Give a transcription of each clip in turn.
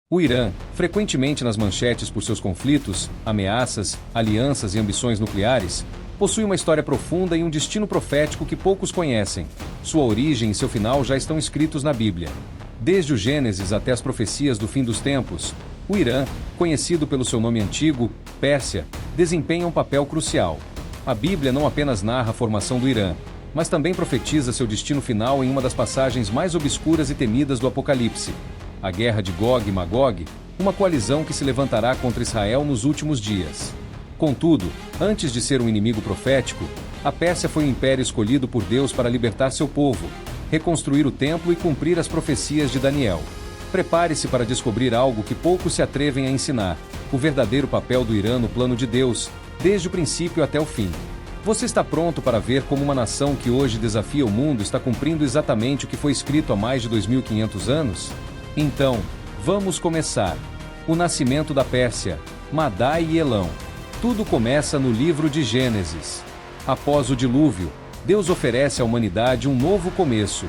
O Irã, frequentemente nas manchetes por seus conflitos, ameaças, alianças e ambições nucleares, possui uma história profunda e um destino profético que poucos conhecem. Sua origem e seu final já estão escritos na Bíblia. Desde o Gênesis até as profecias do fim dos tempos, o Irã, conhecido pelo seu nome antigo, Pérsia, desempenha um papel crucial. A Bíblia não apenas narra a formação do Irã, mas também profetiza seu destino final em uma das passagens mais obscuras e temidas do Apocalipse: a guerra de Gog e Magog, uma coalizão que se levantará contra Israel nos últimos dias. Contudo, antes de ser um inimigo profético, a Pérsia foi um império escolhido por Deus para libertar seu povo, reconstruir o templo e cumprir as profecias de Daniel. Prepare-se para descobrir algo que poucos se atrevem a ensinar: o verdadeiro papel do Irã no plano de Deus, desde o princípio até o fim. Você está pronto para ver como uma nação que hoje desafia o mundo está cumprindo exatamente o que foi escrito há mais de 2.500 anos? Então, vamos começar. O nascimento da Pérsia, Madai e Elão. Tudo começa no livro de Gênesis. Após o dilúvio, Deus oferece à humanidade um novo começo.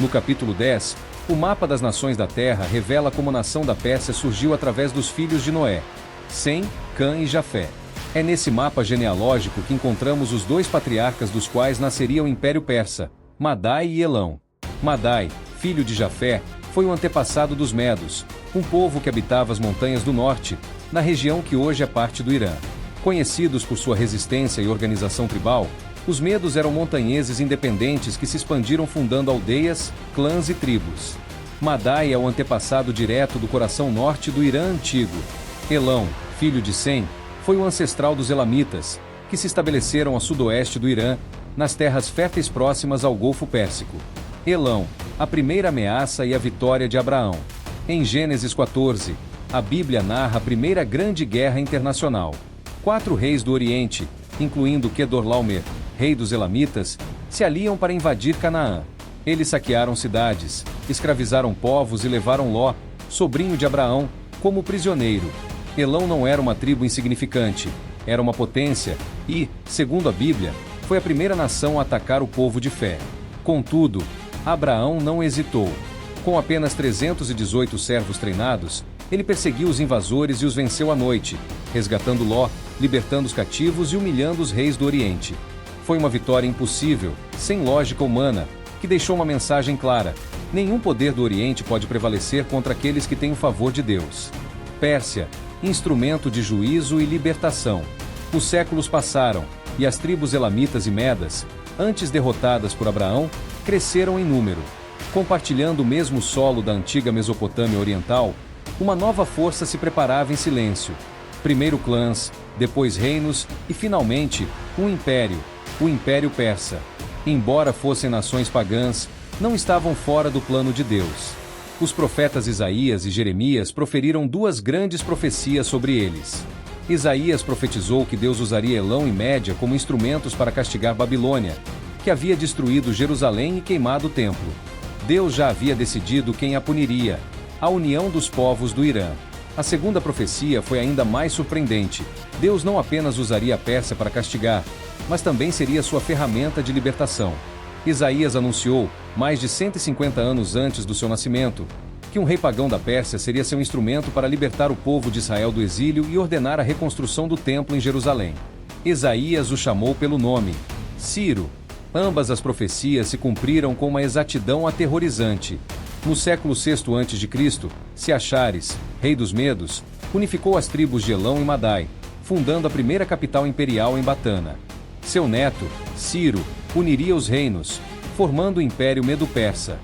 No capítulo 10, o mapa das nações da Terra revela como a nação da Pérsia surgiu através dos filhos de Noé, Sem, Cã e Jafé. É nesse mapa genealógico que encontramos os dois patriarcas dos quais nasceria o Império Persa, Madai e Elão. Madai, filho de Jafé, foi o antepassado dos Medos, um povo que habitava as montanhas do norte, na região que hoje é parte do Irã. Conhecidos por sua resistência e organização tribal, os Medos eram montanheses independentes que se expandiram fundando aldeias, clãs e tribos. Madai é o antepassado direto do coração norte do Irã antigo. Elão, filho de Sem, foi o ancestral dos Elamitas, que se estabeleceram a sudoeste do Irã, nas terras férteis próximas ao Golfo Pérsico. Elão, a primeira ameaça e a vitória de Abraão. Em Gênesis 14, a Bíblia narra a primeira grande guerra internacional. 4 reis do Oriente, incluindo Quedorlaomer, rei dos Elamitas, se aliam para invadir Canaã. Eles saquearam cidades, escravizaram povos e levaram Ló, sobrinho de Abraão, como prisioneiro. Elão não era uma tribo insignificante, era uma potência e, segundo a Bíblia, foi a primeira nação a atacar o povo de fé. Contudo, Abraão não hesitou. Com apenas 318 servos treinados, ele perseguiu os invasores e os venceu à noite, resgatando Ló, libertando os cativos e humilhando os reis do Oriente. Foi uma vitória impossível, sem lógica humana, que deixou uma mensagem clara: nenhum poder do Oriente pode prevalecer contra aqueles que têm o favor de Deus. Pérsia, instrumento de juízo e libertação. Os séculos passaram, e as tribos elamitas e medas, antes derrotadas por Abraão, cresceram em número. Compartilhando o mesmo solo da antiga Mesopotâmia Oriental, uma nova força se preparava em silêncio. Primeiro clãs, depois reinos e, finalmente, um império, o Império Persa. Embora fossem nações pagãs, não estavam fora do plano de Deus. Os profetas Isaías e Jeremias proferiram 2 grandes profecias sobre eles. Isaías profetizou que Deus usaria Elão e Média como instrumentos para castigar Babilônia, que havia destruído Jerusalém e queimado o templo. Deus já havia decidido quem a puniria: a união dos povos do Irã. A segunda profecia foi ainda mais surpreendente. Deus não apenas usaria a Pérsia para castigar, mas também seria sua ferramenta de libertação. Isaías anunciou, mais de 150 anos antes do seu nascimento, que um rei pagão da Pérsia seria seu instrumento para libertar o povo de Israel do exílio e ordenar a reconstrução do templo em Jerusalém. Isaías o chamou pelo nome: Ciro. Ambas as profecias se cumpriram com uma exatidão aterrorizante. No século VI a.C., Seachares, rei dos Medos, unificou as tribos de Elão e Madai, fundando a primeira capital imperial em Batana. Seu neto, Ciro, uniria os reinos, formando o Império Medo-Persa.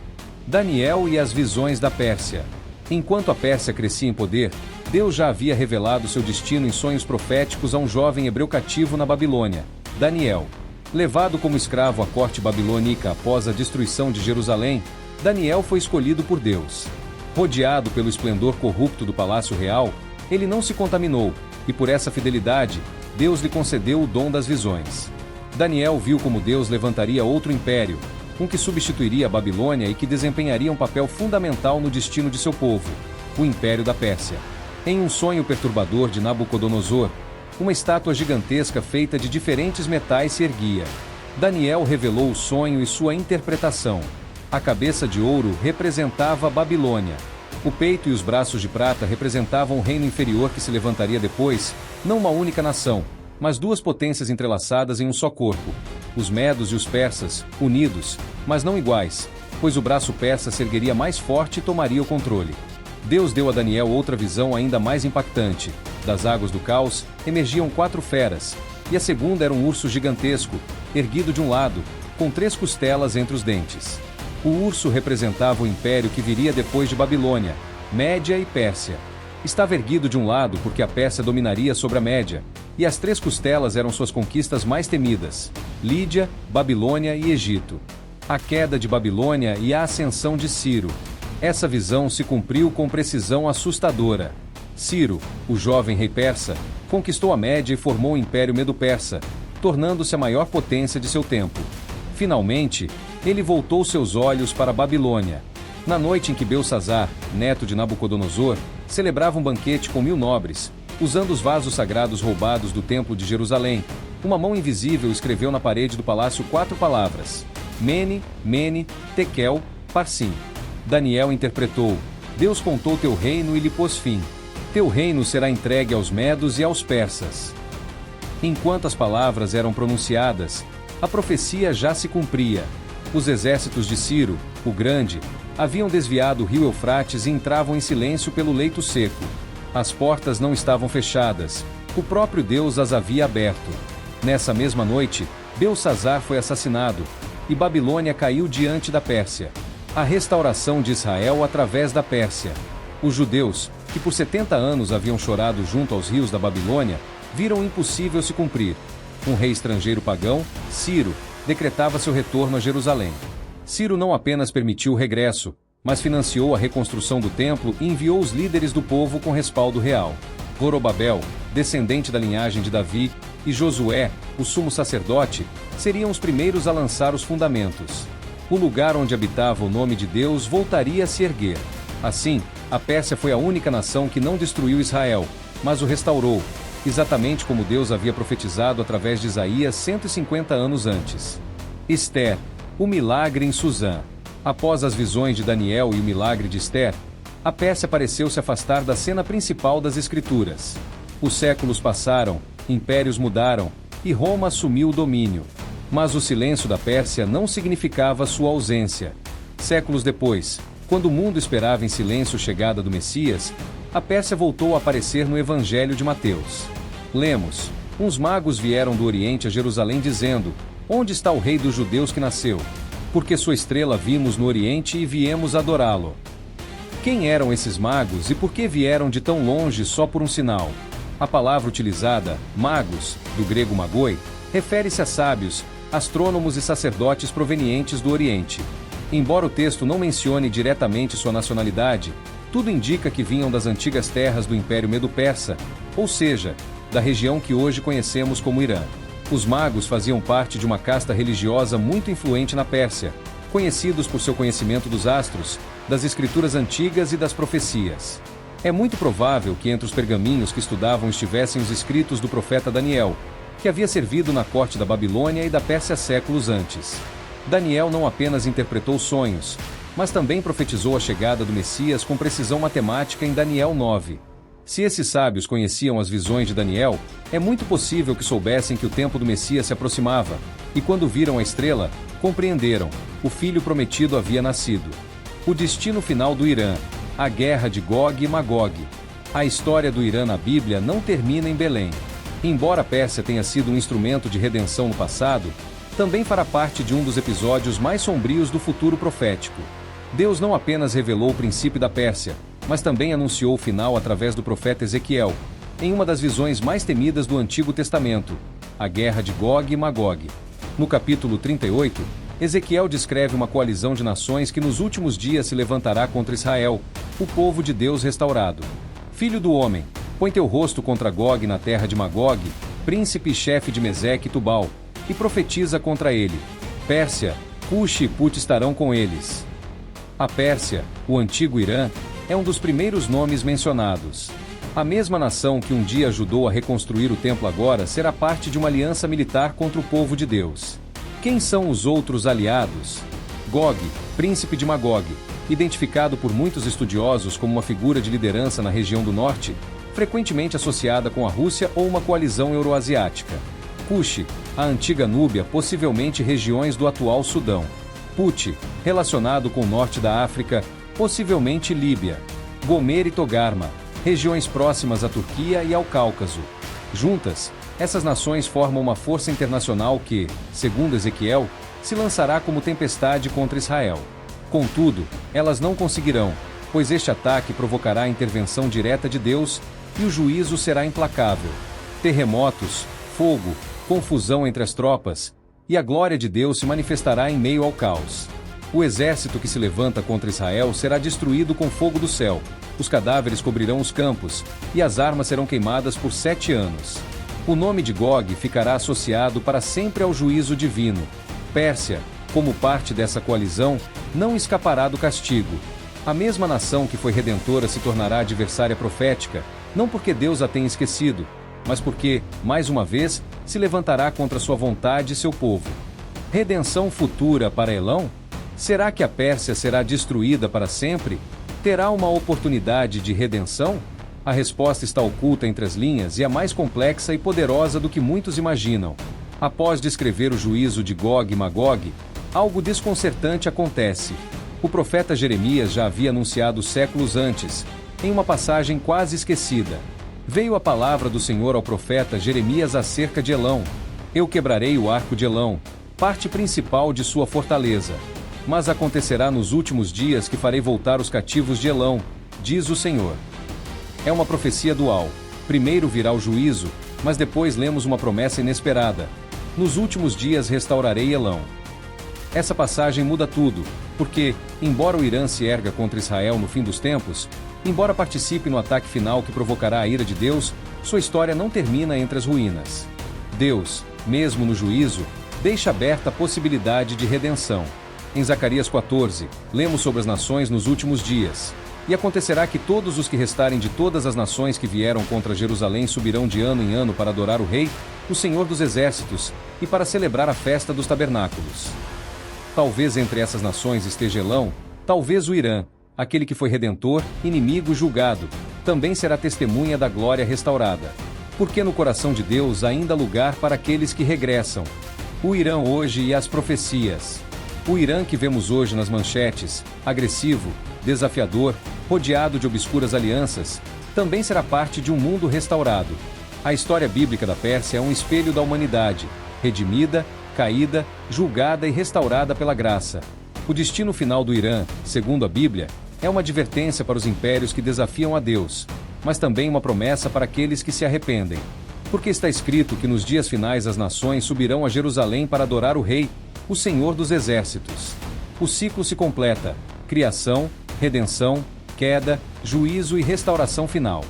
Daniel e as visões da Pérsia. Enquanto a Pérsia crescia em poder, Deus já havia revelado seu destino em sonhos proféticos a um jovem hebreu cativo na Babilônia, Daniel. Levado como escravo à corte babilônica após a destruição de Jerusalém, Daniel foi escolhido por Deus. Rodeado pelo esplendor corrupto do palácio real, ele não se contaminou, e por essa fidelidade, Deus lhe concedeu o dom das visões. Daniel viu como Deus levantaria outro império, um que substituiria a Babilônia e que desempenharia um papel fundamental no destino de seu povo, o Império da Pérsia. Em um sonho perturbador de Nabucodonosor, uma estátua gigantesca feita de diferentes metais se erguia. Daniel revelou o sonho e sua interpretação. A cabeça de ouro representava a Babilônia. O peito e os braços de prata representavam o reino inferior que se levantaria depois, não uma única nação, mas duas potências entrelaçadas em um só corpo. Os medos e os persas, unidos, mas não iguais, pois o braço persa se ergueria mais forte e tomaria o controle. Deus deu a Daniel outra visão ainda mais impactante. Das águas do caos, emergiam 4 feras, e a segunda era um urso gigantesco, erguido de um lado, com 3 costelas entre os dentes. O urso representava o império que viria depois de Babilônia, Média e Pérsia. Estava erguido de um lado porque a Pérsia dominaria sobre a Média, e as 3 costelas eram suas conquistas mais temidas: Lídia, Babilônia e Egito. A queda de Babilônia e a ascensão de Ciro. Essa visão se cumpriu com precisão assustadora. Ciro, o jovem rei persa, conquistou a Média e formou o Império Medo-Persa, tornando-se a maior potência de seu tempo. Finalmente, ele voltou seus olhos para a Babilônia. Na noite em que Belsazar, neto de Nabucodonosor, celebrava um banquete com 1000 nobres, usando os vasos sagrados roubados do Templo de Jerusalém, uma mão invisível escreveu na parede do palácio 4 palavras: Mene, Mene, Tekel, Parsim. Daniel interpretou: Deus contou teu reino e lhe pôs fim. Teu reino será entregue aos medos e aos persas. Enquanto as palavras eram pronunciadas, a profecia já se cumpria. Os exércitos de Ciro, o Grande, haviam desviado o rio Eufrates e entravam em silêncio pelo leito seco. As portas não estavam fechadas, o próprio Deus as havia aberto. Nessa mesma noite, Belsazar foi assassinado, e Babilônia caiu diante da Pérsia. A restauração de Israel através da Pérsia. Os judeus, que por 70 anos haviam chorado junto aos rios da Babilônia, viram o impossível se cumprir. Um rei estrangeiro pagão, Ciro, decretava seu retorno a Jerusalém. Ciro não apenas permitiu o regresso, mas financiou a reconstrução do templo e enviou os líderes do povo com respaldo real. Zorobabel, descendente da linhagem de Davi, e Josué, o sumo sacerdote, seriam os primeiros a lançar os fundamentos. O lugar onde habitava o nome de Deus voltaria a se erguer. Assim, a Pérsia foi a única nação que não destruiu Israel, mas o restaurou, exatamente como Deus havia profetizado através de Isaías 150 anos antes. Ester, o milagre em Susã. Após as visões de Daniel e o milagre de Ester, a Pérsia pareceu se afastar da cena principal das Escrituras. Os séculos passaram, impérios mudaram, e Roma assumiu o domínio. Mas o silêncio da Pérsia não significava sua ausência. Séculos depois, quando o mundo esperava em silêncio a chegada do Messias, a Pérsia voltou a aparecer no Evangelho de Mateus. Lemos: uns magos vieram do Oriente a Jerusalém dizendo: onde está o rei dos judeus que nasceu? Porque sua estrela vimos no Oriente e viemos adorá-lo. Quem eram esses magos e por que vieram de tão longe só por um sinal? A palavra utilizada, magos, do grego magoi, refere-se a sábios, astrônomos e sacerdotes provenientes do Oriente. Embora o texto não mencione diretamente sua nacionalidade, tudo indica que vinham das antigas terras do Império Medo-Persa, ou seja, da região que hoje conhecemos como Irã. Os magos faziam parte de uma casta religiosa muito influente na Pérsia, conhecidos por seu conhecimento dos astros, das escrituras antigas e das profecias. É muito provável que entre os pergaminhos que estudavam estivessem os escritos do profeta Daniel, que havia servido na corte da Babilônia e da Pérsia séculos antes. Daniel não apenas interpretou sonhos, mas também profetizou a chegada do Messias com precisão matemática em Daniel 9. Se esses sábios conheciam as visões de Daniel, é muito possível que soubessem que o tempo do Messias se aproximava, e quando viram a estrela, compreenderam: o filho prometido havia nascido. O destino final do Irã, a guerra de Gog e Magog. A história do Irã na Bíblia não termina em Belém. Embora a Pérsia tenha sido um instrumento de redenção no passado, também fará parte de um dos episódios mais sombrios do futuro profético. Deus não apenas revelou o princípio da Pérsia, mas também anunciou o final através do profeta Ezequiel, em uma das visões mais temidas do Antigo Testamento, a guerra de Gog e Magog. No capítulo 38, Ezequiel descreve uma coalizão de nações que nos últimos dias se levantará contra Israel, o povo de Deus restaurado. Filho do homem, põe teu rosto contra Gog na terra de Magog, príncipe e chefe de Meseque e Tubal, e profetiza contra ele. Pérsia, Cuxi e Put estarão com eles. A Pérsia, o antigo Irã, é um dos primeiros nomes mencionados. A mesma nação que um dia ajudou a reconstruir o templo agora será parte de uma aliança militar contra o povo de Deus. Quem são os outros aliados? Gog, príncipe de Magog. identificado por muitos estudiosos como uma figura de liderança na região do norte, frequentemente associada com a Rússia ou uma coalizão euroasiática. Cuxi, a antiga Núbia, possivelmente regiões do atual Sudão. Puti, relacionado com o norte da África, possivelmente Líbia. Gomer e Togarma, regiões próximas à Turquia e ao Cáucaso. Juntas, essas nações formam uma força internacional que, segundo Ezequiel, se lançará como tempestade contra Israel. Contudo, elas não conseguirão, pois este ataque provocará a intervenção direta de Deus e o juízo será implacável. Terremotos, fogo, confusão entre as tropas, e a glória de Deus se manifestará em meio ao caos. O exército que se levanta contra Israel será destruído com fogo do céu, os cadáveres cobrirão os campos, e as armas serão queimadas por 7 anos. O nome de Gog ficará associado para sempre ao juízo divino. Pérsia, como parte dessa coalizão, não escapará do castigo. A mesma nação que foi redentora se tornará adversária profética, não porque Deus a tenha esquecido, mas porque, mais uma vez, se levantará contra sua vontade e seu povo. Redenção futura para Elão? Será que a Pérsia será destruída para sempre? Terá uma oportunidade de redenção? A resposta está oculta entre as linhas e é mais complexa e poderosa do que muitos imaginam. Após descrever o juízo de Gog e Magog, algo desconcertante acontece. O profeta Jeremias já havia anunciado séculos antes, em uma passagem quase esquecida. Veio a palavra do Senhor ao profeta Jeremias acerca de Elão. Eu quebrarei o arco de Elão, parte principal de sua fortaleza. Mas acontecerá nos últimos dias que farei voltar os cativos de Elão, diz o Senhor. É uma profecia dual. Primeiro virá o juízo, mas depois lemos uma promessa inesperada. Nos últimos dias restaurarei Elão. Essa passagem muda tudo, porque, embora o Irã se erga contra Israel no fim dos tempos, embora participe no ataque final que provocará a ira de Deus, sua história não termina entre as ruínas. Deus, mesmo no juízo, deixa aberta a possibilidade de redenção. Em Zacarias 14, lemos sobre as nações nos últimos dias. E acontecerá que todos os que restarem de todas as nações que vieram contra Jerusalém subirão de ano em ano para adorar o Rei, o Senhor dos Exércitos, e para celebrar a festa dos tabernáculos. Talvez entre essas nações esteja Elão, talvez o Irã, aquele que foi redentor, inimigo julgado, também será testemunha da glória restaurada. Porque no coração de Deus ainda há lugar para aqueles que regressam. O Irã hoje e as profecias. O Irã que vemos hoje nas manchetes, agressivo, desafiador, rodeado de obscuras alianças, também será parte de um mundo restaurado. A história bíblica da Pérsia é um espelho da humanidade, redimida, caída, julgada e restaurada pela graça. O destino final do Irã, segundo a Bíblia, é uma advertência para os impérios que desafiam a Deus, mas também uma promessa para aqueles que se arrependem. Porque está escrito que nos dias finais as nações subirão a Jerusalém para adorar o Rei, o Senhor dos Exércitos. O ciclo se completa: criação, redenção, queda, juízo e restauração final.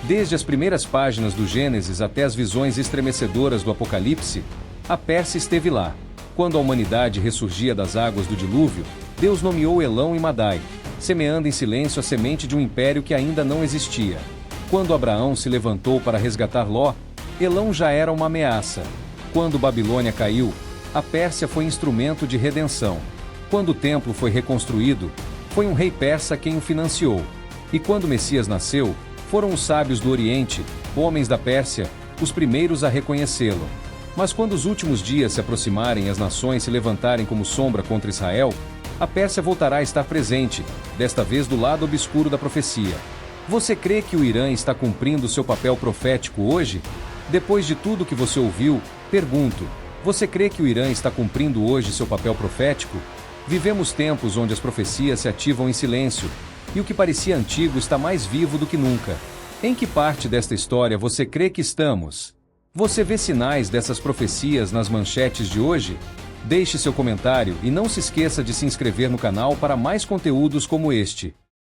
Desde as primeiras páginas do Gênesis até as visões estremecedoras do Apocalipse, a Pérsia esteve lá. Quando a humanidade ressurgia das águas do dilúvio, Deus nomeou Elão e Madai, semeando em silêncio a semente de um império que ainda não existia. Quando Abraão se levantou para resgatar Ló, Elão já era uma ameaça. Quando Babilônia caiu, a Pérsia foi instrumento de redenção. Quando o templo foi reconstruído, foi um rei persa quem o financiou. E quando o Messias nasceu, foram os sábios do Oriente, homens da Pérsia, os primeiros a reconhecê-lo. Mas quando os últimos dias se aproximarem e as nações se levantarem como sombra contra Israel, a Pérsia voltará a estar presente, desta vez do lado obscuro da profecia. Você crê que o Irã está cumprindo seu papel profético hoje? Depois de tudo que você ouviu, pergunto: você crê que o Irã está cumprindo hoje seu papel profético? Vivemos tempos onde as profecias se ativam em silêncio, e o que parecia antigo está mais vivo do que nunca. Em que parte desta história você crê que estamos? Você vê sinais dessas profecias nas manchetes de hoje? Deixe seu comentário e não se esqueça de se inscrever no canal para mais conteúdos como este.